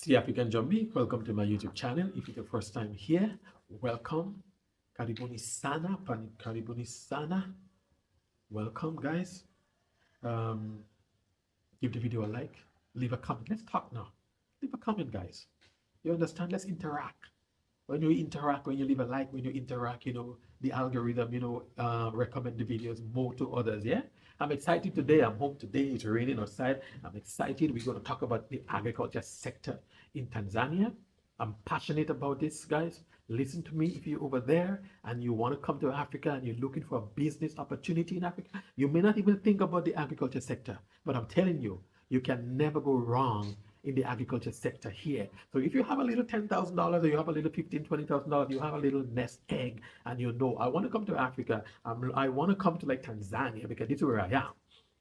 See African Jambi, welcome to my YouTube channel. If it's your first time here, welcome. Karibuni sana, karibuni sana. Welcome, guys. Um, give the video a like, leave a comment. Let's talk now. Leave a comment, guys. You understand? Let's interact. When you interact, when you leave a like, when you interact, the algorithm, recommend the videos more to others. Yeah. I'm excited today. I'm home today. It's raining outside. I'm excited. We're going to talk about the agriculture sector in Tanzania. I'm passionate about this, guys. Listen to me. If you're over there and you want to come to Africa and you're looking for a business opportunity in Africa, you may not even think about the agriculture sector, but I'm telling you, you can never go wrong in the agriculture sector here. So if you have a little $10,000 or you have a little $20,000, you have a little nest egg, and I want to come to Africa. I want to come to like Tanzania because this is where I am,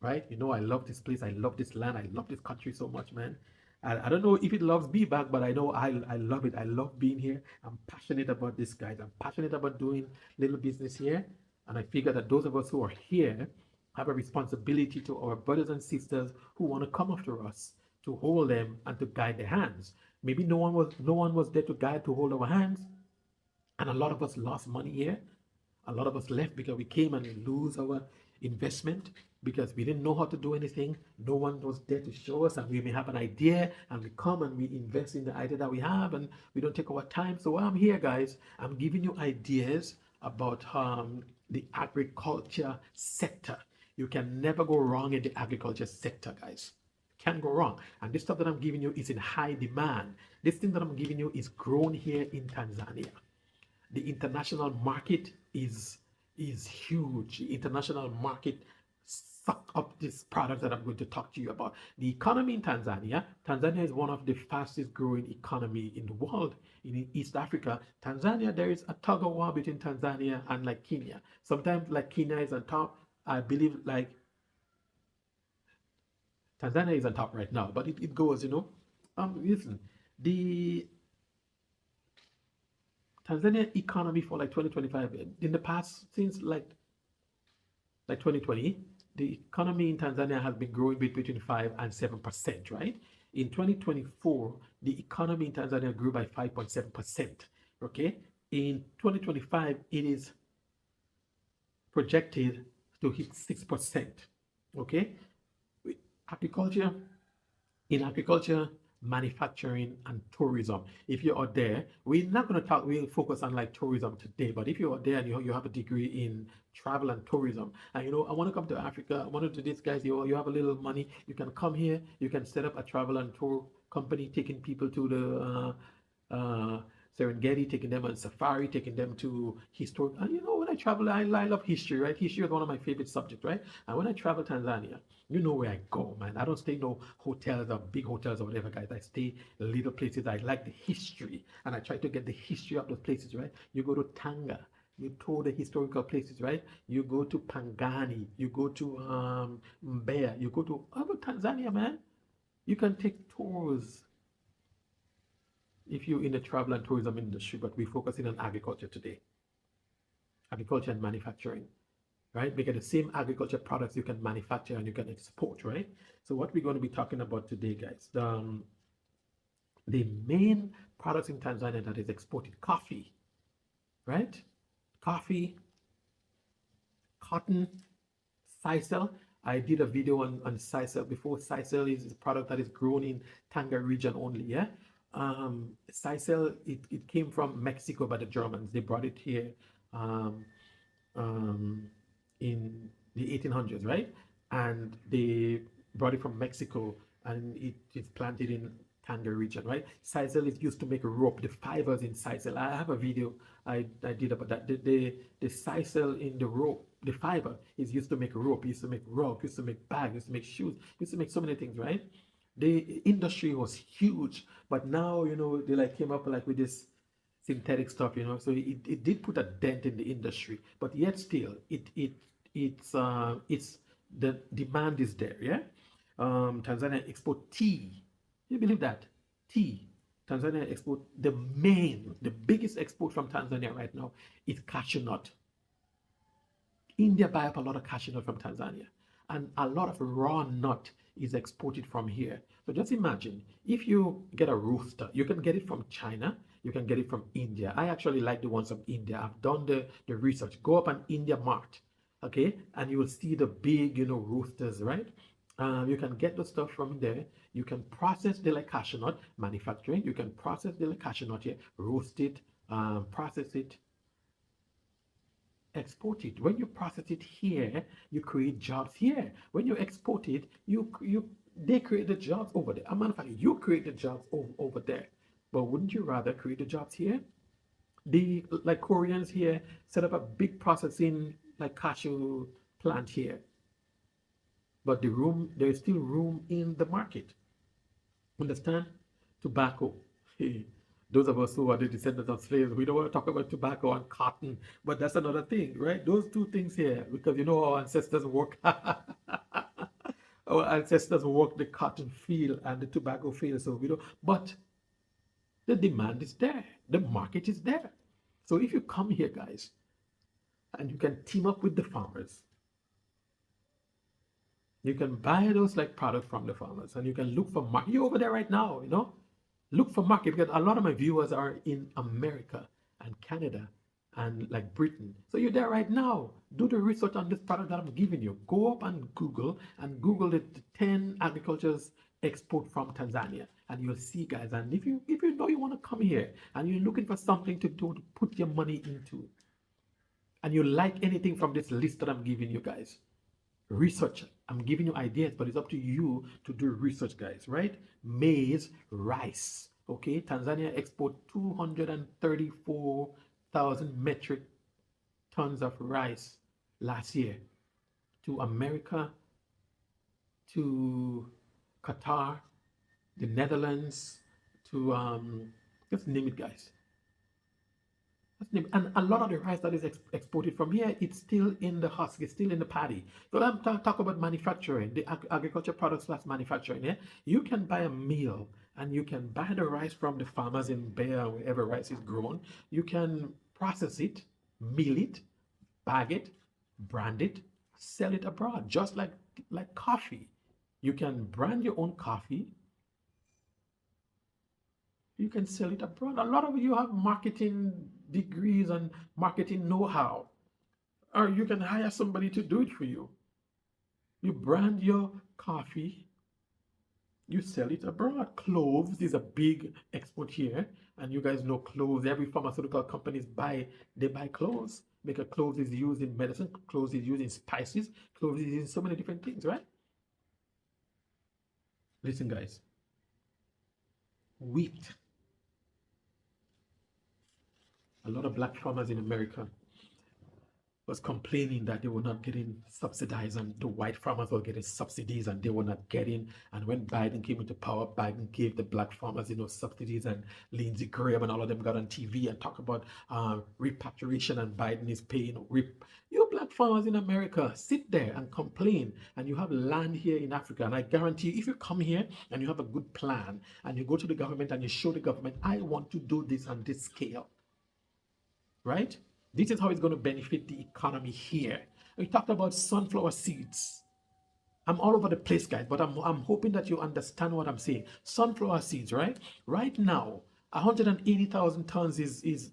right? I love this place. I love this land. I love this country so much, man. I don't know if it loves me back, but I know I love it. I love being here. I'm passionate about this, guys. I'm passionate about doing little business here. And I figure that those of us who are here have a responsibility to our brothers and sisters who want to come after us, to hold them and to guide their hands. Maybe no one was there to guide, to hold our hands. And a lot of us lost money here. A lot of us left because we came and we lose our investment because we didn't know how to do anything. No one was there to show us, and we may have an idea and we come and we invest in the idea that we have, and we don't take our time. So while I'm here, guys, I'm giving you ideas about the agriculture sector. You can never go wrong in the agriculture sector, guys. Can go wrong. And this stuff that I'm giving you is in high demand. This thing that I'm giving you is grown here in Tanzania. The international market is huge. The international market suck up this product that I'm going to talk to you about. The economy in Tanzania is one of the fastest growing economy in the world. In East Africa, Tanzania, there is a tug of war between Tanzania and like Kenya. Sometimes like Kenya is on top. I believe like Tanzania is on top right now, but it goes, listen, the Tanzania economy for like 2025 in the past since like 2020, the economy in Tanzania has been growing between 5 and 7%, right? In 2024, the economy in Tanzania grew by 5.7%. Okay, in 2025, it is projected to hit 6%. Okay, agriculture in agriculture, manufacturing, and tourism. If you are there, we're not going to talk, we'll focus on like tourism today, but if you are there and you have a degree in travel and tourism, and I want to come to Africa, I want to do this, guys, you have a little money, you can come here, you can set up a travel and tour company, taking people to the Serengeti, taking them on safari, taking them to historic. And when I travel, I love history, right? History is one of my favorite subjects, right? And when I travel Tanzania, you know where I go, man. I don't stay no hotels or big hotels or whatever, guys. I stay little places. I like the history, and I try to get the history of those places, right? You go to Tanga, you tour the historical places, right? You go to Pangani, you go to Mbeya, you go to Tanzania, man. You can take tours if you're in the travel and tourism industry, but we're focusing on agriculture today, agriculture and manufacturing, right? Because the same agriculture products you can manufacture and you can export, right? So what we're going to be talking about today, guys, the main products in Tanzania that is exported: coffee, right? Coffee, cotton, sisal. I did a video on sisal before. Sisal is a product that is grown in Tanga region only, yeah? Sisal, it came from Mexico by the Germans. They brought it here um, um, in the 1800s, right? And they brought it from Mexico, and it is planted in Tanga region, right? Sisal is used to make rope. The fibers in sisal. I have a video I did about that. The sisal in the rope, the fiber is used to make rope, used to make rug, used to make bags, used to make shoes, used to make so many things, right? The industry was huge, but now they like came up like with this synthetic stuff, so it did put a dent in the industry, but yet still it's the demand is there, yeah. Tanzania export tea. You believe that? Tea. Tanzania export the biggest export from Tanzania right now is cashew nut. India buy up a lot of cashew nut from Tanzania, and a lot of raw nut is exported from here. So just imagine if you get a rooster, you can get it from China, you can get it from India. I actually like the ones from India. I've done the research. Go up on India Mart, okay, and you will see the big, roosters, right? You can get the stuff from there. You can process the like cashew nut manufacturing. You can process the like cashew nut here, roast it, process it, export it. When you process it here, you create jobs here. When you export it, you they create the jobs over there. A matter of fact, you create the jobs over there. But wouldn't you rather create the jobs here? The like Koreans here set up a big processing like cashew plant here, but there's still room in the market. Understand? Tobacco. Those of us who are the descendants of slaves, we don't want to talk about tobacco and cotton, but that's another thing, right? Those two things here, because our ancestors work, our ancestors work the cotton field and the tobacco field, so we don't. But the demand is there, the market is there. So if you come here, guys, and you can team up with the farmers, you can buy those like products from the farmers, and you can look for market. You're over there right now, look for market because a lot of my viewers are in America and Canada and like Britain. So you're there right now. Do the research on this product that I'm giving you. Go up and Google the 10 agricultures export from Tanzania, and you'll see, guys. And if you know you want to come here and you're looking for something to do to put your money into, and you like anything from this list that I'm giving you, guys, research. I'm giving you ideas, but it's up to you to do research, guys, right? Maize, rice. Okay, Tanzania export 234,000 metric tons of rice last year to America, to Qatar, the Netherlands, to just name it, guys. And a lot of the rice that is exported from here, it's still in the husk, it's still in the paddy. So I'm talk about manufacturing, the agriculture products plus manufacturing. Yeah, you can buy a meal and you can buy the rice from the farmers in Bear, wherever rice is grown. You can process it, mill it, bag it, brand it, sell it abroad, just like coffee. You can brand your own coffee, you can sell it abroad. A lot of you have marketing degrees and marketing know-how, or you can hire somebody to do it for you. You brand your coffee, you sell it abroad. Cloves is a big export here, and you guys know cloves. Every pharmaceutical companies they buy cloves because cloves is used in medicine, cloves is used in spices, cloves is used in so many different things, right? Listen, guys, wheat. A lot of black farmers in America was complaining that they were not getting subsidized and the white farmers were getting subsidies and they were not getting. And when Biden came into power, Biden gave the black farmers, subsidies, and Lindsey Graham and all of them got on TV and talk about repatriation, and Biden is paying. You black farmers in America, sit there and complain, and you have land here in Africa. And I guarantee you, if you come here and you have a good plan and you go to the government and you show the government, I want to do this on this scale, right? This is how it's going to benefit the economy here. We talked about sunflower seeds. I'm all over the place, guys, but I'm hoping that you understand what I'm saying. Sunflower seeds, right? Right now, 180,000 tons is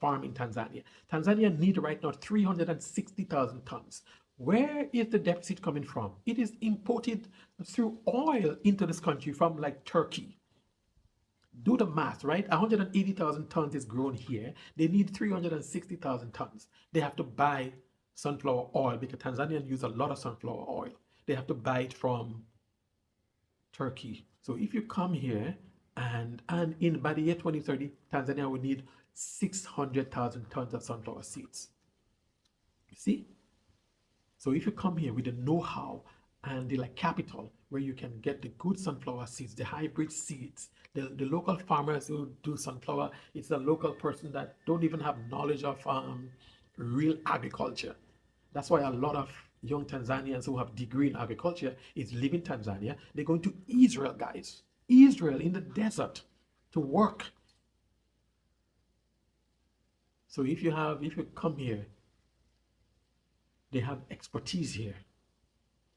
farmed in Tanzania. Tanzania need right now 360,000 tons. Where is the deficit coming from? It is imported through oil into this country from like Turkey. Do the math, right? 180,000 tons is grown here. They need 360,000 tons. They have to buy sunflower oil because Tanzanians use a lot of sunflower oil. They have to buy it from Turkey. So if you come here and in by the year 2030, Tanzania will need 600,000 tons of sunflower seeds. You see? So if you come here with the know-how and the like capital where you can get the good sunflower seeds, the hybrid seeds, the local farmers who do sunflower, it's a local person that don't even have knowledge of real agriculture. That's why a lot of young Tanzanians who have degree in agriculture is living Tanzania. They're going to Israel, guys. Israel in the desert to work. So if you come here, they have expertise here.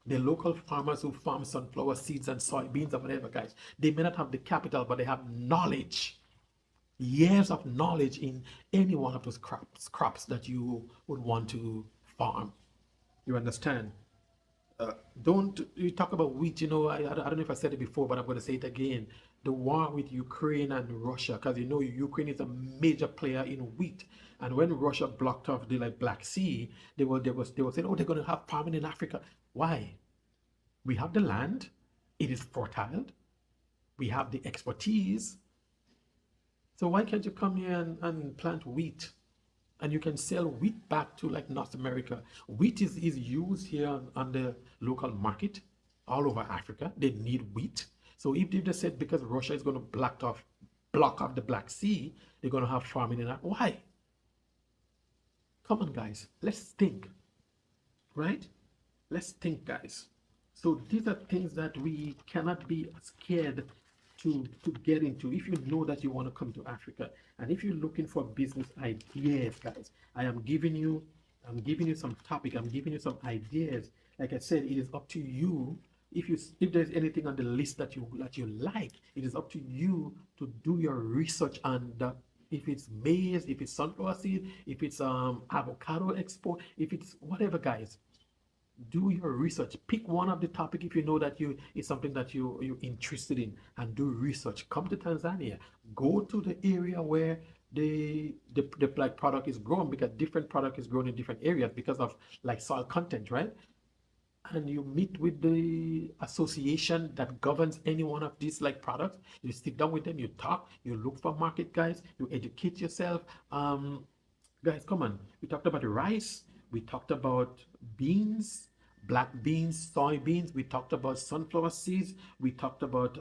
The local farmers who farm sunflower seeds and soybeans or whatever, guys, they may not have the capital, but they have knowledge, years of knowledge in any one of those crops that you would want to farm. You understand? Don't you talk about wheat? I don't know if I said it before, but I'm going to say it again. The war with Ukraine and Russia, because Ukraine is a major player in wheat. And when Russia blocked off the Black Sea, they were saying, oh, they're going to have farming in Africa. Why? We have the land, it is fertile, we have the expertise. So why can't you come here and plant wheat? And you can sell wheat back to North America. Wheat is used here on the local market all over Africa. They need wheat. So if they just said because Russia is going to block off the Black Sea, they're going to have farming in that. Why? Come on, guys. Let's think. Right? Let's think, guys. So these are things that we cannot be scared to get into. If you know that you want to come to Africa, and if you're looking for business ideas, guys, I'm giving you some topic, I'm giving you some ideas. Like I said, it is up to you. If there's anything on the list that you like, it is up to you to do your research on that. If it's maize, if it's sunflower seed, if it's avocado export, if it's whatever, guys, do your research. Pick one of the topic if you know that it's something that you're interested in, and do research. Come to Tanzania, go to the area where the product is grown, because different product is grown in different areas because of soil content, right? And you meet with the association that governs any one of these products. You sit down with them, you talk, you look for market, guys, you educate yourself. Guys, come on. We talked about rice, we talked about beans, black beans, soybeans, we talked about sunflower seeds, we talked about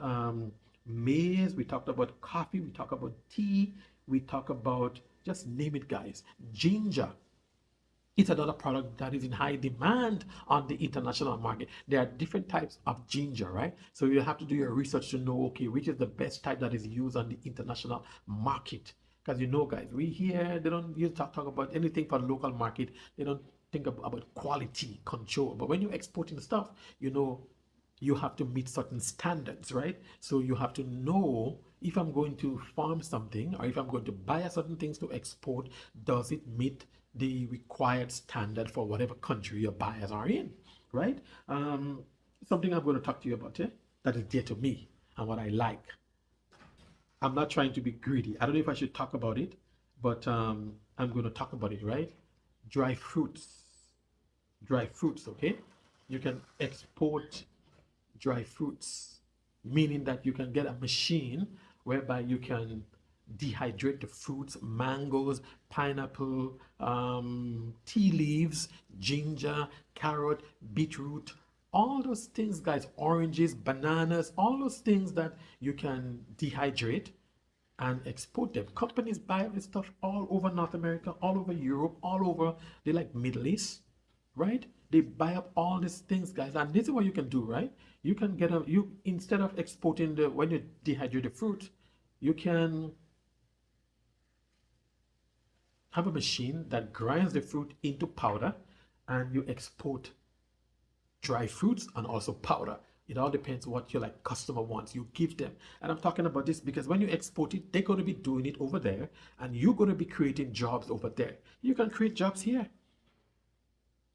maize, we talked about coffee, we talked about tea, we talk about, just name it, guys, ginger. It's another product that is in high demand on the international market. There are different types of ginger, right? So you have to do your research to know, okay, which is the best type that is used on the international market. Because guys, we here, they don't use talk about anything for the local market. They don't think about quality control. But when you're exporting stuff, you have to meet certain standards, right? So you have to know, if I'm going to farm something, or if I'm going to buy certain things to export, does it meet the required standard for whatever country your buyers are in, right? Something I'm going to talk to you about here that is dear to me and what I like. I'm not trying to be greedy. I don't know if I should talk about it, but I'm going to talk about it, right? Dry fruits. Dry fruits, okay? You can export dry fruits, meaning that you can get a machine whereby you can dehydrate the fruits, mangoes, pineapple, tea leaves, ginger, carrot, beetroot, all those things, guys, oranges, bananas, all those things that you can dehydrate and export them. Companies buy this stuff all over North America, all over Europe, all over the Middle East, right? They buy up all these things, guys, and this is what you can do, right? You can get instead of exporting when you dehydrate the fruit, you can have a machine that grinds the fruit into powder, and you export dry fruits and also powder. It all depends what your customer wants. You give them. And I'm talking about this because when you export it, they're going to be doing it over there, and you're going to be creating jobs over there. You can create jobs here.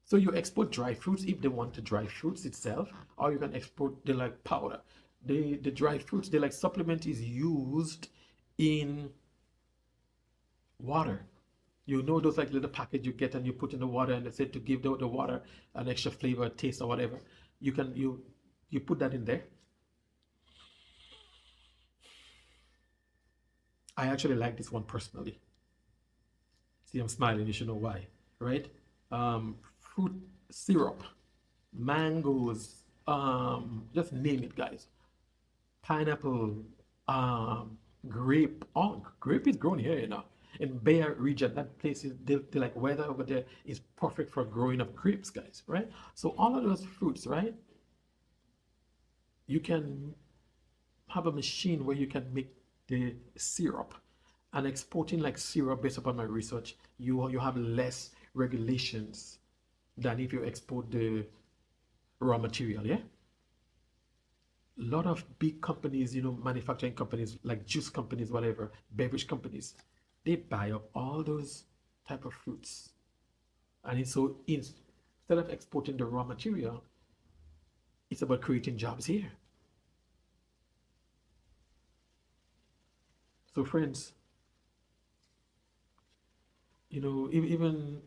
So you export dry fruits if they want the dry fruits itself, or you can export the powder. The dry fruits, the supplement is used in water. Those little package you get and you put in the water, and they said to give the water an extra flavor, taste, or whatever. You put that in there. I actually like this one personally. See, I'm smiling, you should know why, right? Fruit syrup, mangoes, just name it, guys. Pineapple, grape. Oh, grape is grown here, in Bay region. That place is the weather over there is perfect for growing of grapes, guys, right? So all of those fruits, right? You can have a machine where you can make the syrup, and exporting syrup. Based upon my research, you have less regulations than if you export the raw material, yeah? A lot of big companies, manufacturing companies like juice companies, whatever, beverage companies, they buy up all those type of fruits. And so instead of exporting the raw material, it's about creating jobs here. So friends, even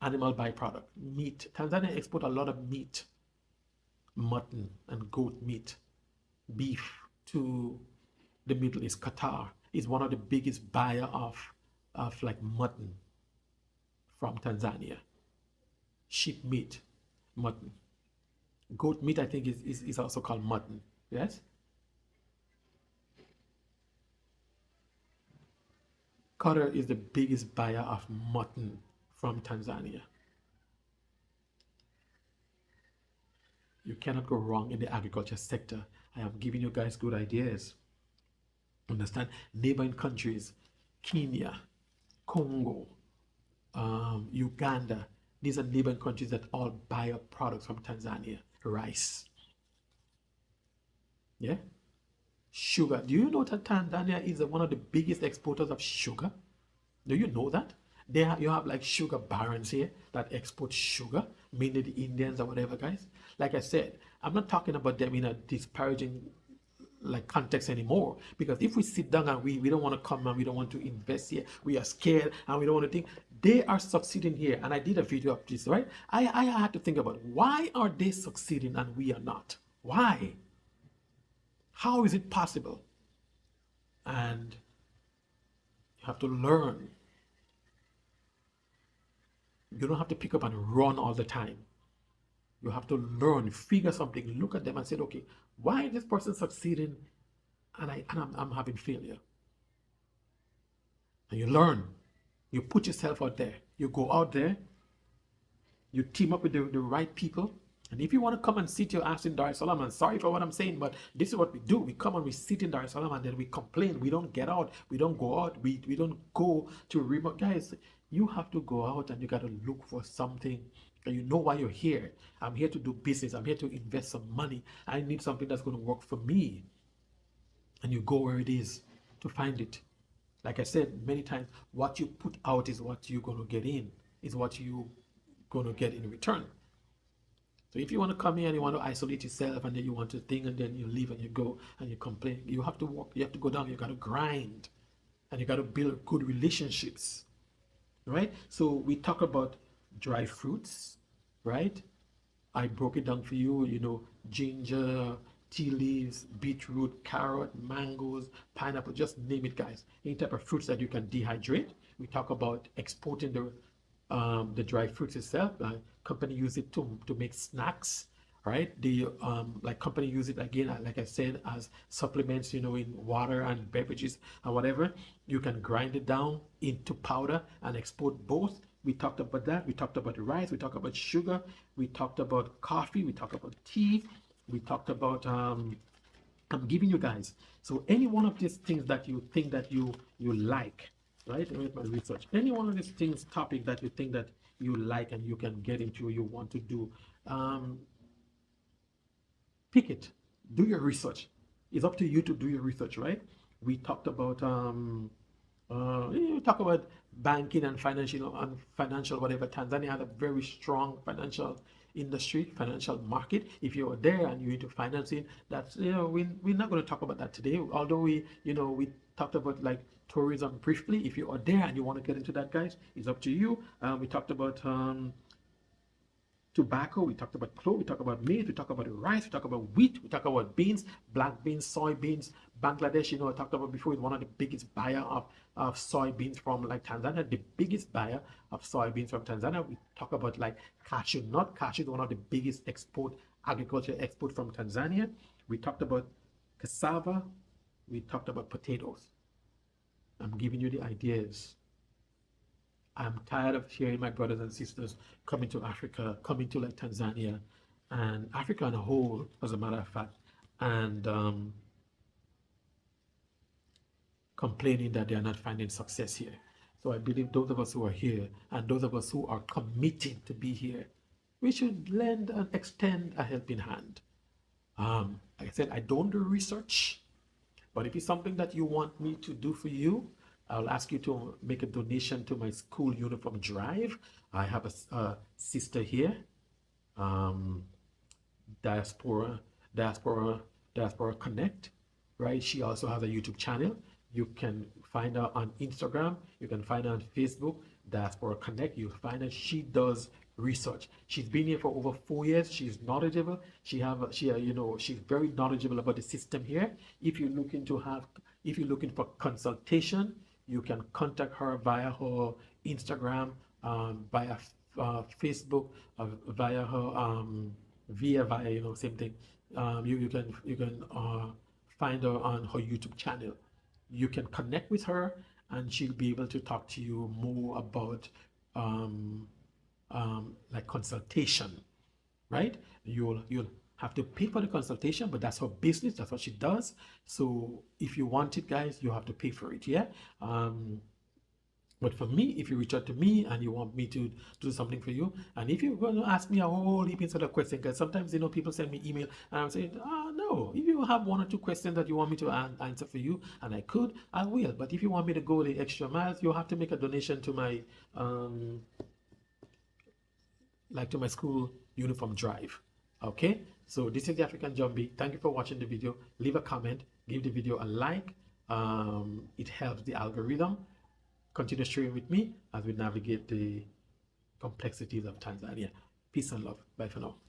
animal byproduct, meat. Tanzania export a lot of meat, mutton and goat meat, beef to the Middle East. Qatar is one of the biggest buyer of like mutton from Tanzania. Sheep meat, mutton. Goat meat, I think, is also called mutton. Yes? Qatar is the biggest buyer of mutton from Tanzania. You cannot go wrong in the agriculture sector. I am giving you guys good ideas. Understand? Neighboring countries, Kenya, Congo, Uganda, these are neighboring countries that all buy up products from Tanzania. Rice. Yeah? Sugar. Do you know that Tanzania is one of the biggest exporters of sugar? Do you know that? You have like sugar barons here that export sugar, mainly the Indians or whatever, guys. Like I said, I'm not talking about them in a disparaging like context anymore, because if we sit down and we don't want to come and we don't want to invest here, we are scared and we don't want to think, they are succeeding here. And I did a video of this, right? I had to think about why are they succeeding and we are not? Why? How is it possible? And you have to learn. You don't have to pick up and run all the time. You have to learn, figure something, look at them and say, okay, why is this person succeeding and I'm having failure? And you learn. You put yourself out there. You go out there. You team up with the right people. And if you want to come and sit your ass in Dar es Salaam, and sorry for what I'm saying, but this is what we do. We come and we sit in Dar es Salaam and then we complain. We don't get out. We don't go out. We don't go to remote. Guys, you have to go out and you got to look for something. And you know why you're here. I'm here to do business. I'm here to invest some money. I need something that's going to work for me. And you go where it is to find it. Like I said many times, what you put out is what you're going to get in, is what you're going to get in return. So if you want to come here and you want to isolate yourself and then you want to think and then you leave and you go and you complain, you have to work, you have to go down, you got to grind and you got to build good relationships, right? So we talk about dry fruits, right? I broke it down for you, ginger, tea leaves, beetroot, carrot, mangoes, pineapple, just name it, guys. Any type of fruits that you can dehydrate. We talk about exporting the dry fruits itself. Company use it to make snacks, right? The like company use it again, like I said, as supplements, in water and beverages and whatever. You can grind it down into powder and export both. We talked about that. We talked about rice. We talked about sugar. We talked about coffee. We talked about tea. We talked about I'm giving you guys. So any one of these things that you think that you like, right? With my research, any one of these things, topic that you think that you like and you can get into, you want to do, pick it. Do your research. It's up to you to do your research, right? We talked about you talk about banking and financial whatever. Tanzania has a very strong financial industry, financial market. If you're there and you're into financing, that's we're not going to talk about that today. Although we talked about like tourism briefly. If you are there and you want to get into that, guys, it's up to you. We talked about tobacco, we talked about clove, we talked about maize, we talked about rice, we talked about wheat, we talked about beans, black beans, soybeans. Bangladesh, I talked about before, is one of the biggest buyer of soybeans from like Tanzania, the biggest buyer of soybeans from Tanzania. We talk about like cashew nut. Cashew is one of the biggest agriculture export from Tanzania. We talked about cassava. We talked about potatoes. I'm giving you the ideas. I'm tired of hearing my brothers and sisters coming to Africa, coming to like Tanzania and Africa on a whole, as a matter of fact, and complaining that they are not finding success here. So I believe those of us who are here and those of us who are committing to be here, we should lend and extend a helping hand. Like I said, I don't do research, but if it's something that you want me to do for you, I'll ask you to make a donation to my school uniform drive. I have a sister here, um, diaspora diaspora diaspora connect, right? She also has a YouTube channel. You can find her on Instagram, you can find her on Facebook, Diaspora Connect. You'll find that she does research. She's been here for over 4 years. She's knowledgeable. She's very knowledgeable about the system here. If you're looking for consultation, you can contact her via her Instagram, via Facebook, via her via same thing. You can find her on her YouTube channel. You can connect with her, and she'll be able to talk to you more about um, like consultation, right? You'll have to pay for the consultation, but that's her business. That's what she does. So if you want it, guys, you have to pay for it. Yeah. But for me, if you reach out to me and you want me to do something for you, and if you're going to ask me a whole heap instead of question, because sometimes people send me email and I'm saying, no, if you have one or two questions that you want me to answer for you, and I will. But if you want me to go the extra miles, you have to make a donation to my to my school uniform drive. Okay, so this is the African Zombie. Thank you for watching the video. Leave a comment, give the video a like. It helps the algorithm. Continue sharing with me as we navigate the complexities of Tanzania. Peace and love. Bye for now.